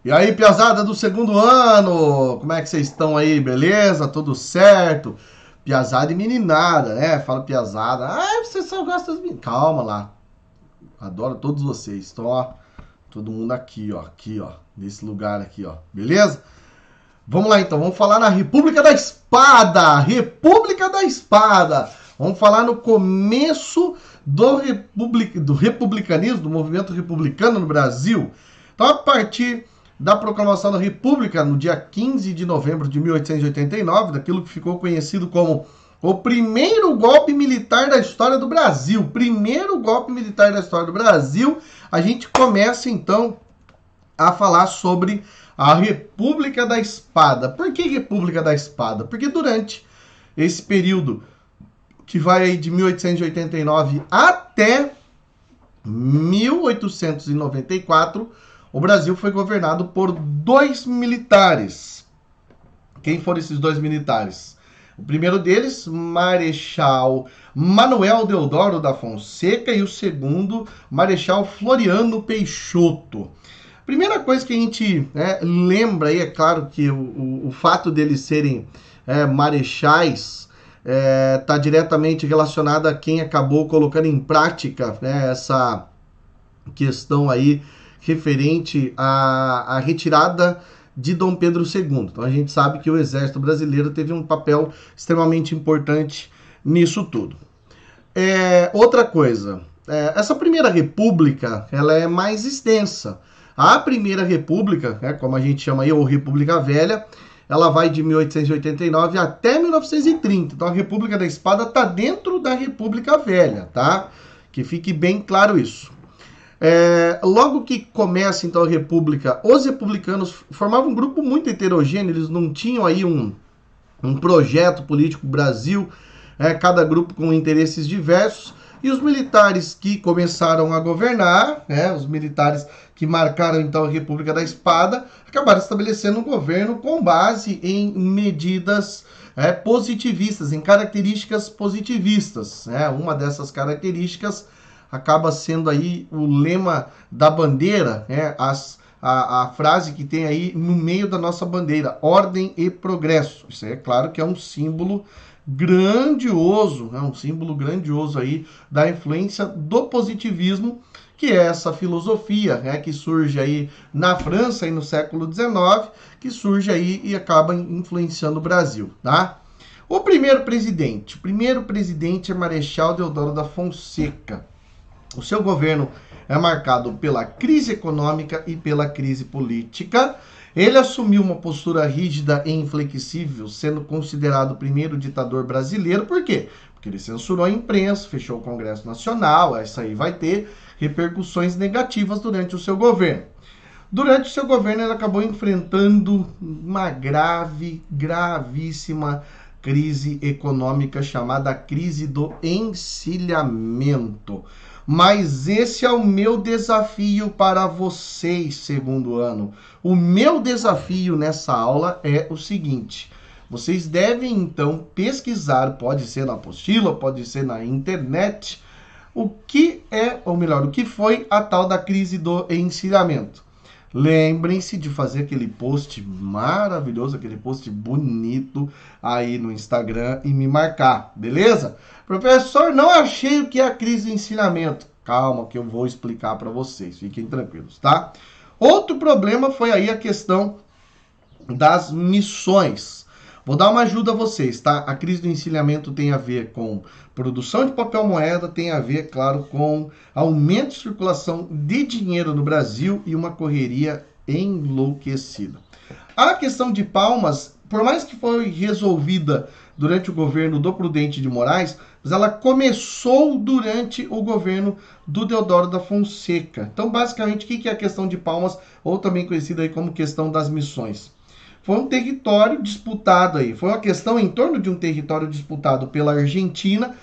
E aí, piazada do segundo ano, como é que vocês estão aí? Beleza? Tudo certo? Piazada e meninada, né? Fala piazada. Ah, você só gosta das meninas. Calma lá. Adoro todos vocês. Estou, ó, todo mundo aqui, ó, nesse lugar aqui, ó. Beleza? Vamos lá então, vamos falar na República da Espada. República da Espada. Vamos falar no começo do republicanismo, do movimento republicano no Brasil. Então, a partir da proclamação da República, no dia 15 de novembro de 1889, daquilo que ficou conhecido como o primeiro golpe militar da história do Brasil. Primeiro golpe militar da história do Brasil. A gente começa, então, a falar sobre a República da Espada. Por que República da Espada? Porque durante esse período que vai de 1889 até 1894, o Brasil foi governado por dois militares. Quem foram esses dois militares? O primeiro deles, Marechal Manuel Deodoro da Fonseca, e o segundo, Marechal Floriano Peixoto. Primeira coisa que a gente lembra aí, é claro que o fato deles serem marechais está diretamente relacionado a quem acabou colocando em prática essa questão aí referente à retirada de Dom Pedro II. Então a gente sabe que o Exército Brasileiro teve um papel extremamente importante nisso tudo. Outra coisa, essa Primeira República ela é mais extensa. A Primeira República, como a gente chama aí, ou República Velha, ela vai de 1889 até 1930. Então a República da Espada está dentro da República Velha, tá? Que fique bem claro isso. Logo que começa então a República, os republicanos formavam um grupo muito heterogêneo, eles não tinham aí um projeto político Brasil, cada grupo com interesses diversos, e os militares que começaram a governar, os militares que marcaram então a República da Espada, acabaram estabelecendo um governo com base em medidas positivistas, em características positivistas. Uma dessas características acaba sendo aí o lema da bandeira, a frase que tem aí no meio da nossa bandeira, ordem e progresso. Isso aí é claro que é um símbolo grandioso, um símbolo grandioso aí da influência do positivismo, que é essa filosofia que surge aí na França aí no século XIX, que surge aí e acaba influenciando o Brasil, tá? O primeiro presidente é Marechal Deodoro da Fonseca. O seu governo é marcado pela crise econômica e pela crise política. Ele assumiu uma postura rígida e inflexível, sendo considerado o primeiro ditador brasileiro. Por quê? Porque ele censurou a imprensa, fechou o Congresso Nacional, isso aí vai ter repercussões negativas durante o seu governo. Durante o seu governo, ele acabou enfrentando uma gravíssima crise econômica chamada crise do encilhamento. Mas esse é o meu desafio para vocês, segundo ano. O meu desafio nessa aula é o seguinte: vocês devem então pesquisar, pode ser na apostila, pode ser na internet, o que foi a tal da crise do encilhamento. Lembrem-se de fazer aquele post maravilhoso, aquele post bonito aí no Instagram e me marcar, beleza? Professor, não achei o que é a crise do ensinamento. Calma que eu vou explicar para vocês, fiquem tranquilos, tá? Outro problema foi aí a questão das missões. Vou dar uma ajuda a vocês, tá? A crise do encilhamento tem a ver com produção de papel moeda, tem a ver, claro, com aumento de circulação de dinheiro no Brasil e uma correria enlouquecida. A questão de Palmas, por mais que foi resolvida durante o governo do Prudente de Moraes, mas ela começou durante o governo do Deodoro da Fonseca. Então, basicamente, o que é a questão de Palmas, ou também conhecida aí como questão das missões? Foi um território disputado aí, foi uma questão em torno de um território disputado pela Argentina,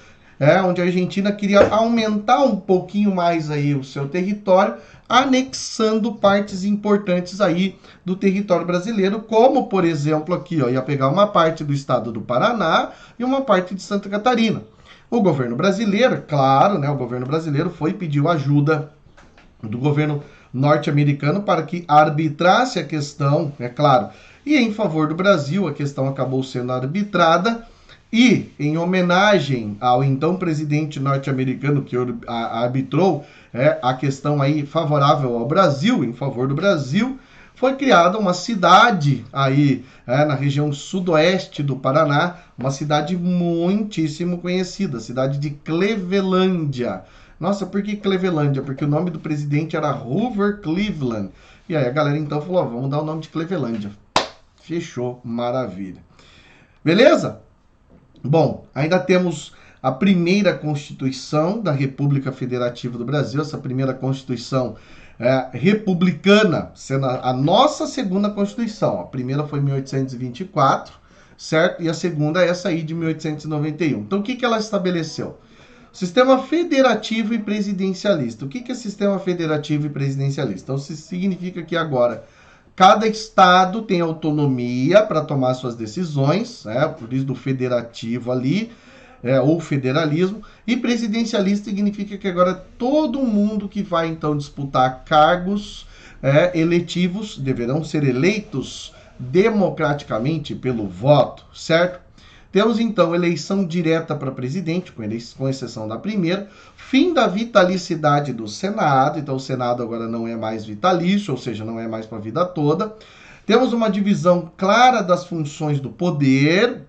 onde a Argentina queria aumentar um pouquinho mais aí o seu território, anexando partes importantes aí do território brasileiro, como, por exemplo, aqui, ia pegar uma parte do estado do Paraná e uma parte de Santa Catarina. O governo brasileiro, claro, o governo brasileiro foi e pediu ajuda do governo norte-americano para que arbitrasse a questão, é claro, e em favor do Brasil, a questão acabou sendo arbitrada, e em homenagem ao então presidente norte-americano que arbitrou a questão aí favorável ao Brasil, em favor do Brasil, foi criada uma cidade aí na região sudoeste do Paraná, uma cidade muitíssimo conhecida, a cidade de Clevelândia. Nossa, por que Clevelândia? Porque o nome do presidente era Hoover Cleveland. E aí a galera então falou, ó, vamos dar o nome de Clevelândia. Fechou, maravilha. Beleza? Bom, ainda temos a primeira Constituição da República Federativa do Brasil, essa primeira Constituição republicana, sendo a nossa segunda Constituição. A primeira foi em 1824, certo? E a segunda é essa aí de 1891. Então, o que ela estabeleceu? Sistema federativo e presidencialista. O que é sistema federativo e presidencialista? Então, isso significa que agora cada estado tem autonomia para tomar suas decisões, por isso do federativo ali, ou federalismo, e presidencialista significa que agora todo mundo que vai então disputar cargos eletivos deverão ser eleitos democraticamente pelo voto, certo? Temos então eleição direta para presidente, com exceção da primeira, fim da vitalicidade do Senado, então o Senado agora não é mais vitalício, ou seja, não é mais para a vida toda. Temos uma divisão clara das funções do poder,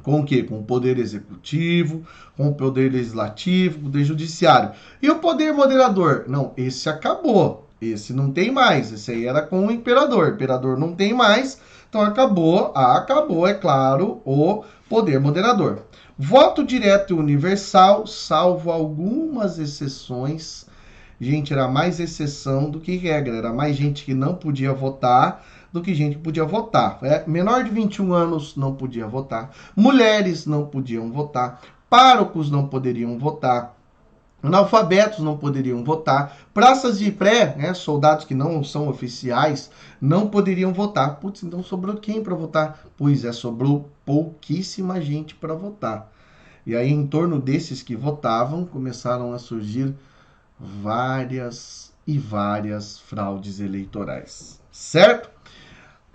com o quê? Com o poder executivo, com o poder legislativo, com o poder judiciário. E o poder moderador? Não, esse acabou. Esse não tem mais. Esse aí era com o imperador. O imperador não tem mais. Então acabou, é claro, o poder moderador. Voto direto e universal, salvo algumas exceções. Gente, era mais exceção do que regra. Era mais gente que não podia votar do que gente que podia votar. Menor de 21 anos não podia votar. Mulheres não podiam votar. Párocos não poderiam votar. Analfabetos não poderiam votar. Praças de pré, soldados que não são oficiais, não poderiam votar. Putz, então sobrou quem para votar? Pois sobrou pouquíssima gente para votar. E aí, em torno desses que votavam, começaram a surgir várias e várias fraudes eleitorais. Certo?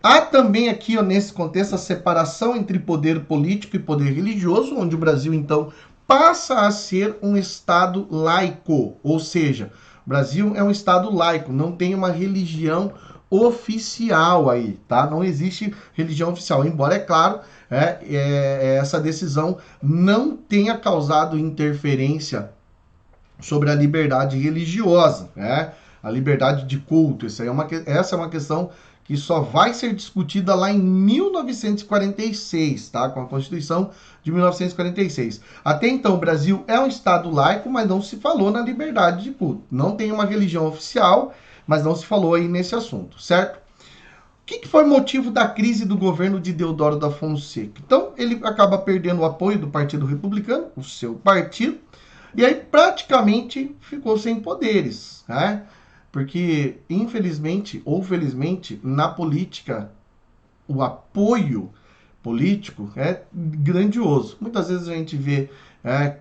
Há também aqui, nesse contexto, a separação entre poder político e poder religioso, onde o Brasil, então, passa a ser um Estado laico. Ou seja, o Brasil é um Estado laico, não tem uma religião oficial aí, tá? Não existe religião oficial, embora, é claro, essa decisão não tenha causado interferência sobre a liberdade religiosa, a liberdade de culto. Essa é uma questão que só vai ser discutida lá em 1946, tá? Com a Constituição de 1946. Até então, o Brasil é um Estado laico, mas não se falou na liberdade de culto. Não tem uma religião oficial, mas não se falou aí nesse assunto, certo? O que foi motivo da crise do governo de Deodoro da Fonseca? Então, ele acaba perdendo o apoio do Partido Republicano, o seu partido, e aí praticamente ficou sem poderes, Porque, infelizmente ou felizmente, na política, o apoio político é grandioso. Muitas vezes a gente vê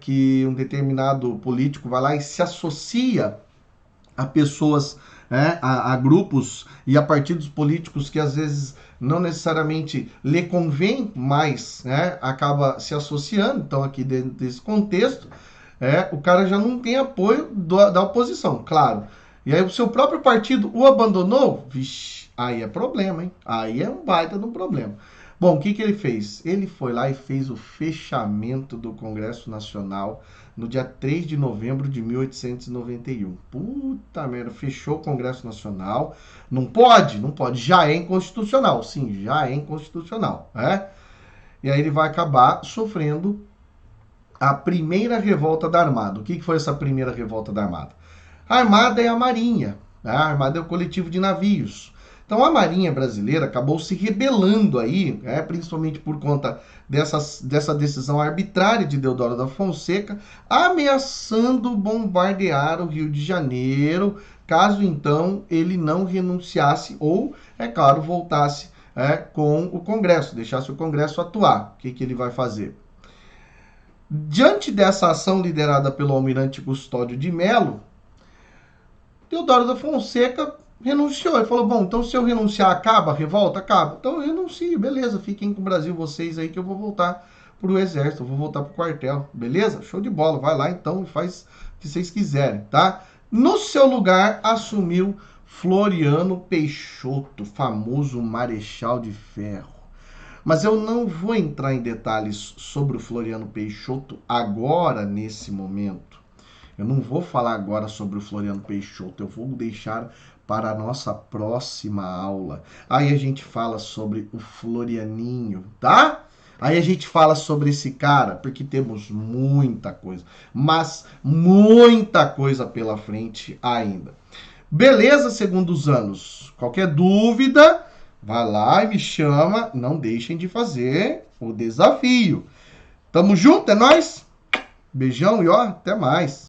que um determinado político vai lá e se associa a pessoas, a grupos e a partidos políticos que às vezes não necessariamente lhe convém, mas acaba se associando. Então, aqui dentro desse contexto, o cara já não tem apoio da oposição, claro. E aí o seu próprio partido o abandonou? Vixe, aí é problema, hein? Aí é um baita de um problema. Bom, o que ele fez? Ele foi lá e fez o fechamento do Congresso Nacional no dia 3 de novembro de 1891. Puta merda, fechou o Congresso Nacional. Não pode? Não pode. Já é inconstitucional. Sim, já é inconstitucional. E aí ele vai acabar sofrendo a primeira revolta da Armada. O que foi essa primeira revolta da Armada? A Armada é a Marinha. A Armada é o coletivo de navios. Então a Marinha brasileira acabou se rebelando aí, principalmente por conta dessa decisão arbitrária de Deodoro da Fonseca, ameaçando bombardear o Rio de Janeiro, caso então ele não renunciasse ou, é claro, voltasse com o Congresso, deixasse o Congresso atuar. O que ele vai fazer? Diante dessa ação liderada pelo almirante Custódio de Melo, Teodoro da Fonseca renunciou. Ele falou, bom, então se eu renunciar, acaba a revolta? Acaba. Então eu renuncio, beleza, fiquem com o Brasil vocês aí que eu vou voltar pro exército, eu vou voltar pro quartel, beleza? Show de bola, vai lá então e faz o que vocês quiserem, tá? No seu lugar, assumiu Floriano Peixoto, famoso Marechal de Ferro. Mas eu não vou entrar em detalhes sobre o Floriano Peixoto agora, nesse momento. Eu não vou falar agora sobre o Floriano Peixoto, eu vou deixar para a nossa próxima aula. Aí a gente fala sobre o Florianinho, tá? Aí a gente fala sobre esse cara, porque temos muita coisa, mas muita coisa pela frente ainda. Beleza, segundos anos? Qualquer dúvida, vai lá e me chama. Não deixem de fazer o desafio. Tamo junto, é nóis? Beijão e ó, até mais.